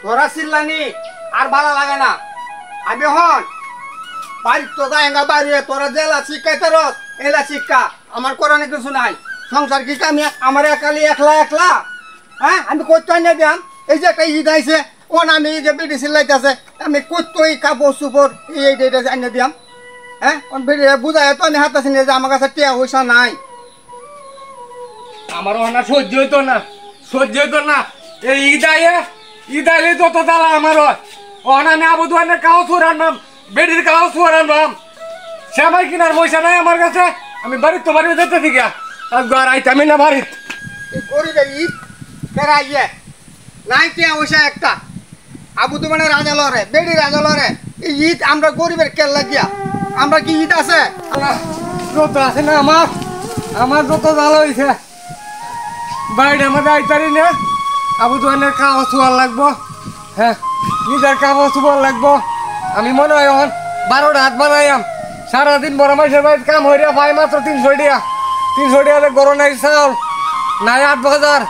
তোরা চিল্লানি আর ভালো লাগে না। আমি হন বাড়ি তো যায়গা বাইরে তোরা জেলা শিক্ষাই তোর এলা শিক্ষা আমার কোরআনে কিছু নাই। সংসার কি আমি আমার একালি একলা একলা। হ্যাঁ আমি করতে আনিয়ে দিলাম। এই যে একটা ঈদ আইছে ওন আমি এই যে বেডি চিল্লাইতেছে আমি করতেই কাপড় চুপড় এই আনিয়ে দিলাম। হ্যাঁ বেডি বুঝাই তো আমি হাতাছি যে আমার কাছে টিয়া পয়সা নাই। আমার ওনা সহ্য হইতো না, সহ্য হইতো না। এই ঈদ আইলে যত জ্বালা আমার ওনা আমি আবু দুয়ানের কাও সুর আনবাম, বেডির কাও সুর আনবাম। সেমাই কিনার পয়সা নাই আমার কাছে। আমি বাড়ির তো বাড়ি যেতে থেকে আর আইতামি না বাড়িত। গরিবের ঈদ ফেরা ইয়ে নাই টিয়া পয়সা একটা। আবু দুমানের রাজা লড়ে বেডি রাজা লড়ে এই ঈদ আমরা গরিবের কেল লাগিয়া আমরা কি ঈদ আছে? যত আছে না আমার যত জ্বালা হয়েছে বাইরে আমাদের আইতারি না। আবু দুয়ানের কাও সুয়ার লাগবো। হ্যাঁ নিজের কাও সুয়ার লাগবো। আমি মনে হয় এখন 12টা হাত বানাইয়াম। সারাদিন বড় মাসের বাড়িতে কাম হইয়া পাই মাত্র 300 টাকা। 300 টাকা গরম নাই চাউল নাই 8,000।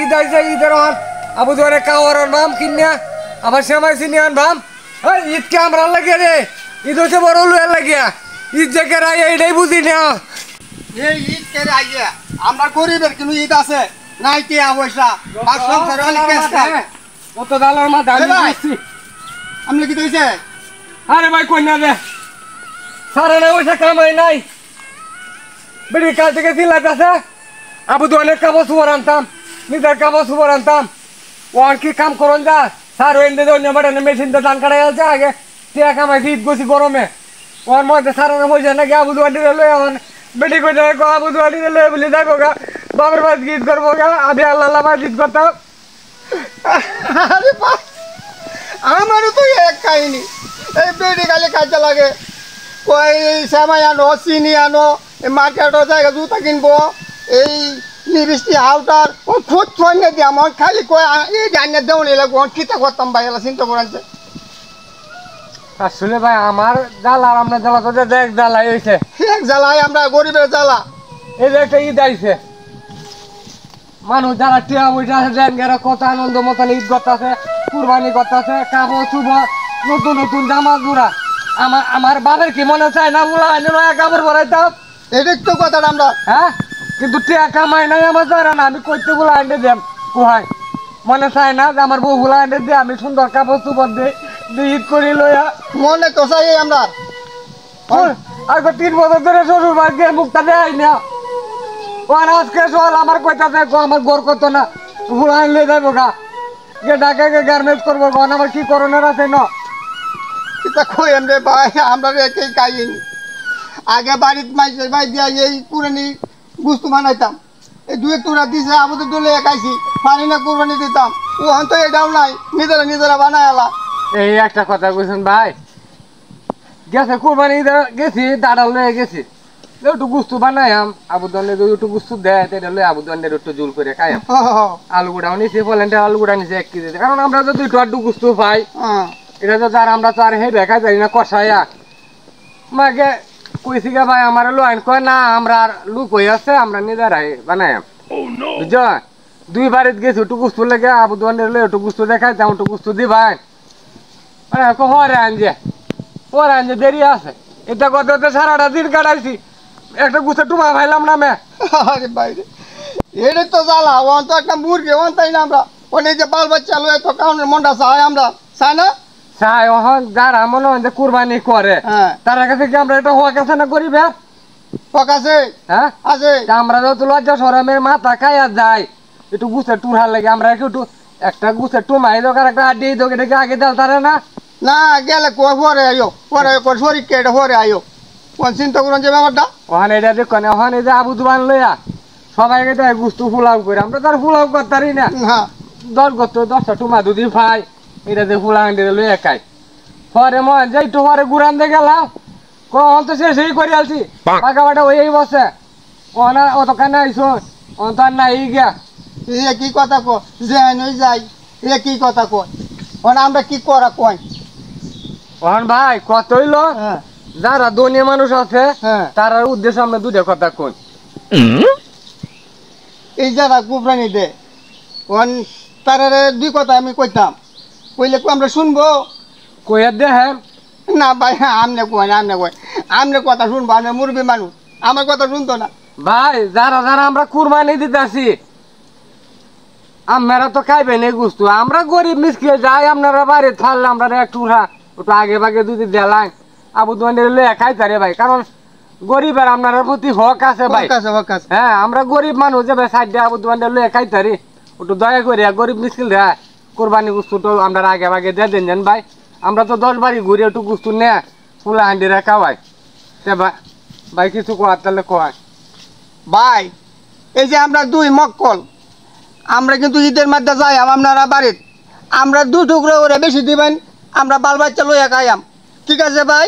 ঈদ আইছে ঈদের হাত আবু দুয়ারে কাওয়ার আনবাম কিনিয়া আবার সেমাই চিনি আনবাম। ঈদকে আমরা লাগিয়া রে ঈদ হচ্ছে বড় লুয়ার লাগিয়া। ঈদ যে কেরাই এইটাই বুঝি না। এই ঈদ কেড়ে আইয়া আমরা গরিবের কিন্তু ঈদ আছে নাই টিয়া পয়সা আর সংসারে অনেক কেস খায়। কত দালার মাথা আমি ভাই। বুঝছি। আমি কি কইছে আরে ভাই কই না রে সারা না পয়সা কামাই নাই। বেড়ি কাল থেকে চিল্লাইতেছে আবু দুয়ানের কাপড় সুপার আনতাম, নিজের কাপড় সুপার আনতাম। ও আর কি কাম করন যা সার ওইন্দে অন্য বাড়ানো মেশিনটা ধান কাটাই আছে আগে টিয়া কামাইছি ঈদ গছি গরমে। ওর মধ্যে সারানো পয়সা নাকি আবু দুয়ানি লই এখন বেটি কই আবু দুয়ানি লই বলে যাবো গা বাবার বাড়ি গীত করবো গা আমি আল্লাহ বাড়ি গীত করতাম। আরে বাস আমারও তো এক কাহিনী। এই বেডি খালি খাইতে লাগে কই সেমাই আনো চিনি আনো মার্কেটের জায়গা জুতা কিনবো এই নিবৃষ্টি হাউটার ও খুদ ছয় দিয়ে আমার খালি কয় এই জানিয়ে দেও নিলে কিতা করতাম ভাই এলা চিন্তা করেছে। আসলে ভাই আমার জ্বালা আর আপনার জ্বালা তো এক জ্বালাই হয়েছে। এক জ্বালাই আমরা গরিবের জ্বালা। এই যে একটা ঈদ আইছে মানুষ যারা টিয়া বইটা আছে যারা কত আনন্দ মতন ঈদ করতেছে কুরবানি করতেছে কাপড় চুপড় নতুন নতুন জামা জোড়া। আমার বাবার কি মনে চায় না বলা নয়া কাপড় পরাইতাম। এটাই তো কথাটা আমরা হ্যাঁ কিন্তু টিয়া কামাই নাই আমার যারা না আমি কইতে বলা আনতে দেম কোহাই মনে চায় না যে আমার বউ গুলা আনতে দিয়ে আমি সুন্দর কাপড় চুপড় দিয়ে ঈদ করি লইয়া মনে তো চাই আমরা আর 3 বছর ধরে শ্বশুর বাড়িতে মুখটা দেয় না। আজকে চল আমার কইতাছে আমার গোর কত না ফুল আনলে যাবো গা গে ঢাকা গে গার্মেন্টস করবো গন আমার কি করণের আছে না। কিতা কই আমরা ভাই আমরা একই কাহিনী। আগে বাড়িতে মাইসের ভাই দিয়া এই পুরানি গুস্তু বানাইতাম এই 2 টুকরা দিছে আমাদের দলে খাইছি পানি না কুরবানি দিতাম ও তো এটাও নাই নিজেরা বানায় এলা। এই একটা কথা কইছেন ভাই গেছে কুরবানি গেছি দাঁড়াল লয়ে গেছি একটু গুস্তু বানাইম আবু দন্ডে একটু গুস্তু দেয় এটা লয়ে আবু দন্ডের একটু জুল করে খাইম। আলু গুঁড়াও নিছি ফলেন্টে আলু গুঁড়া নিছি 1 কেজি কারণ আমরা তো 2 আড্ডু গুস্তু পাই এটা তো যার আমরা তো আর হে দেখাই যাই না কষাইয়া মাকে কইছি গা ভাই আমার লোয়াইন কয় না আমরা আর লুক হয়ে আছে আমরা নিজেরাই বানাইম বুঝছ। 2 বাড়িত গেছি একটু গুস্তু লেগে আবু দন্ডের লয়ে একটু গুস্তু দেখাই যাও একটু গুস্তু দি ভাই হরে আনজে দেরি আছে এটা কথা সারাটা দিন কাটাইছি একটা গুছে টুমা ভাইলাম না মে। আরে বাইরে এটা তো জ্বালা ও তো একটা মুরগি ওন তাই না আমরা ওনে যে বাল বাচ্চা লয়ে তো কাউনের মনটা চাই আমরা চাই না চাই ওহন যারা মনে হয় যে কুরবানি করে তার কাছে কি আমরা এটা হওয়া কাছে না করিবে আছে হ্যাঁ আছে আমরা যত লজ্জা সরমের মাথা খাইয়া যাই একটু গুছে টুরহার লাগে আমরা একটু একটা গুছে টুমাই দোকার একটা আড্ডি দোকে এটাকে আগে দেওয়া তারে না না গেলে পরে আইও পরে শরীরকে এটা পরে আইও কোন চিন্তা করুন যে ব্যাপারটা ওখানে এটা দেখুন ওখানে যে আবু দুবান লইয়া সবাইকে দেয় গুস্তু ফুলাও করে আমরা তার ফুলাও করতারি না 10টা টুমা দুদি ভাই এটা যে ফুলা আনতে লইয়া খাই পরে মন যে একটু পরে গুড়ান দিয়ে গেলাম কখন তো শেষই করে আলছি পাকা বাটা ওই বসে ওনা অত কানে আইসো অন তো আর নাই গিয়া এ কি কথা কো যেন যাই এ কি কথা কয় ওনা আমরা কি করা কয় ওহন ভাই কত হইলো যারা ধনী মানুষ আছে তার উদ্দেশ্যে আমরা 2টা কথা কই। এই যারা কুফরানি দে ওন তার দুই কথা আমি কইতাম, কইলে কো আমরা শুনবো। কইয়া দেখেন। না ভাই, আমনে কয় আমনে কথা শুনবো, আমনে মুরবি মানুষ, আমার কথা শুনতো না। ভাই যারা যারা আমরা কুরবানি দিতেছি আমরা তো খাইবেন এই গুস্তু, আমরা গরিব মিসকিন যাই আপনারা বাড়ি থাকলে আমরা একটু একটু আগে ভাগে যদি দেলাই আবু দোয়ানের লয়ে খাইতারে ভাই, কারণ গরিবের আপনার প্রতি হক আছে ভাই। হ্যাঁ আমরা গরিব মানুষ যে ভাই সাইড দিয়ে আবু দোয়ানের লয়ে খাইতারি, একটু দয়া করে গরিব মিসকিন রে কোরবানি গুস্তু তো আমরা আগে ভাগে দিয়ে দেন জান ভাই। আমরা তো 10 বাড়ি ঘুরে একটু গুস্তু নে ফুলা হান্ডিরা খাওয়াই তে ভাই কিছু কোয়ার তাহলে কোয়ায়। ভাই এই যে আমরা দুই মক্কল, আমরা কিন্তু ঈদের মধ্যে যাই আপনারা বাড়িত, আমরা 2 টুকরো করে বেশি দিবেন, আমরা বাল বাচ্চা লইয়া খাইয়াম, ঠিক আছে ভাই?